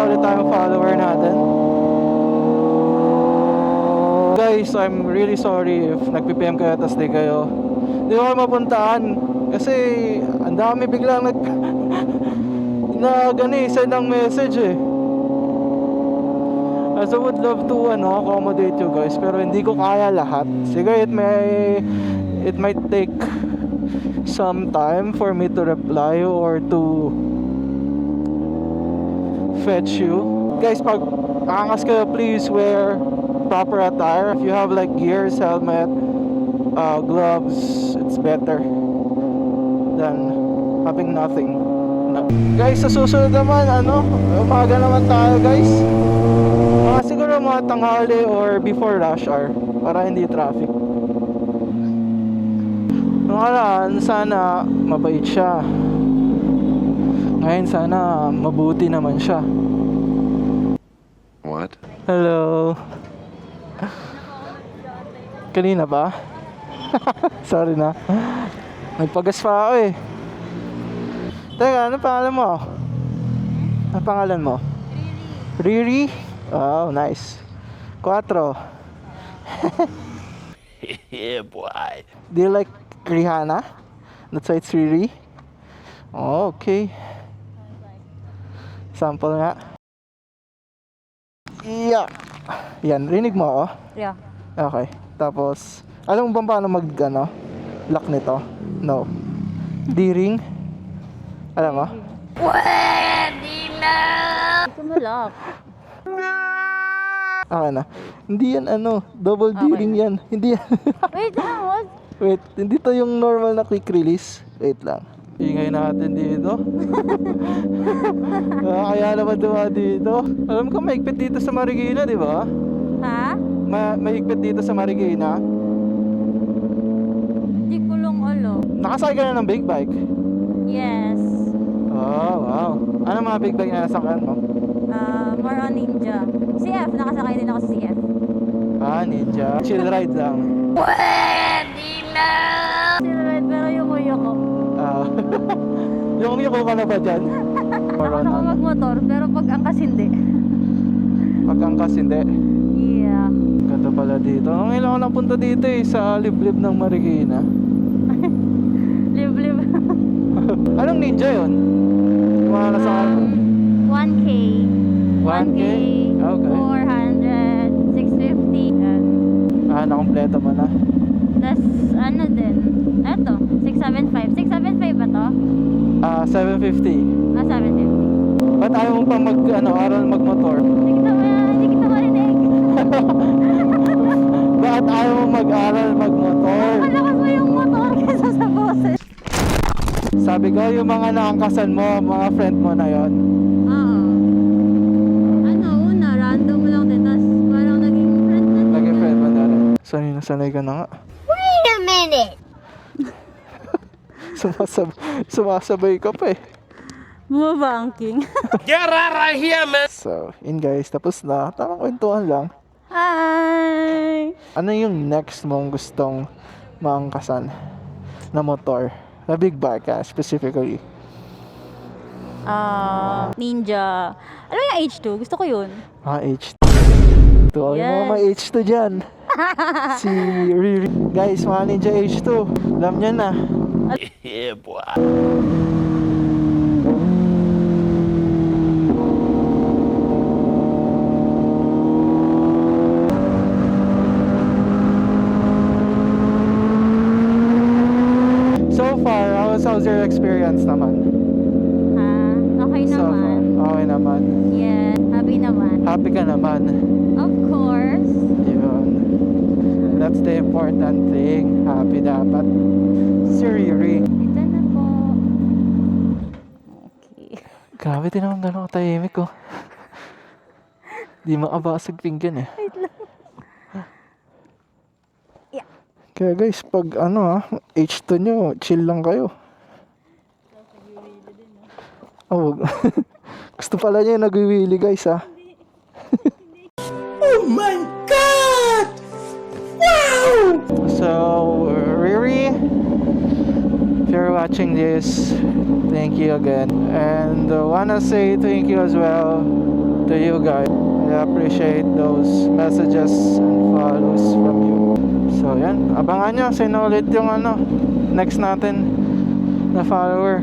all-time follower natin. Guys, I'm really sorry if nagpipm kayo tas di kayo. Di ko kayo mapuntaan. Kasi ang dami biglang send ng message eh. As I would love to accommodate you guys, pero hindi ko kaya lahat. Sige, it might take some time for me to reply or to fetch you. Guys, pag aangas kayo, please wear proper attire. If you have like gears, helmet, gloves, it's better than having nothing. Guys, sa susunod naman, umaga naman tayo guys. Siguro mga tanghali or before rush hour para hindi traffic. Ngayon, sana mabait siya. Ngayon, sana mabuti naman siya. What? Hello. Kanina ba? Sorry na. Nagpagas pa ako eh. Teka, ano pangalan mo? Ano pangalan mo? Riri. Oh, nice. 4. Yeah, boy. Do you like Rihanna? That's why it's Riri? Oh, okay. Sample nga. Yeah. Yan, rinig mo ako? Yeah. Okay. Tapos, alam mo ba paano lock nito? No. D-ring? Alam mo? Pwede na! Ito malak. Okay na. Hindi yan double D-ring yan. Hindi yan. Wait lang, what? Wait, hindi to yung normal na quick release. Wait lang. Ingay natin dito. Kaya naman duwa dito. Alam ko, mahigpit dito sa Marikina, di ba? Ha? Mahigpit dito sa Marikina. Di kulong ulo. Nakasakay ka na ng big bike? Yes. Oh, wow. Ano mga big bike na nasakyan mo? More on Ninja. CF, nakasakay din ako sa CF. Ninja. Chill ride lang. Pwede na! Sinarad, pero yung kuya ko. Yung ka na ba dyan? Nakasaka ako magmotor, pero pag angkas hindi. Pag angkas hindi. Yeah. Ganda pala dito. Ngayon ako napunta dito sa liblib ng Marikina. Live. Anong Ninja yun? Mga nasakyan mo? 1K. 1K? Okay. 400, 650. Nakompleto mo na. Tas din? Eto, 675. 675 ba to? 750. 750. Ba't ayaw mo pa aral magmotor? Hindi kita marinig. Ba't ayaw mo mag-aral magmotor? Malakas mo yung motor kaysa sa boses. Sabi ko, yung mga naangkasan mo, mga friend mo na yon. Oo. Una, random lang din. Tas parang naging friend na din. Naging friend mo na rin. Sanay ka na nga. Wait a minute! Sumasabay ka pa eh. Bumabangking. Get out of here, man! So, yun guys, tapos na. Tamang kwentuhan lang. Hi! Ano yung next mong gustong maangkasan na motor? Na big bike specifically? Ninja. Ano yung H2? Gusto ko yun. H2. Yung mga H2 dyan. Si Riri. Guys, mga Ninja H2. Alam nyo na. Yeah, boy. So far, how's your experience naman? Okay naman. Okay naman. Yeah, happy naman. Happy ka naman. Of course. Yun. That's the important thing. Happy dapat. Si Riri. Ito na po. Okay. Grabe din naman gano'ng katahimik ko. Di makabasag pinggan eh. Wait lang. Yeah. Kaya guys, pag H2 nyo, chill lang kayo. Oh, gusto pala niya yung nag-wheelie guys Oh my God! Wow! So, Riri, if you're watching this. Thank you again. And wanna say thank you as well to you guys. I appreciate those messages and follows from you. So yan, abangan nyo, sino ulit yung next natin na follower.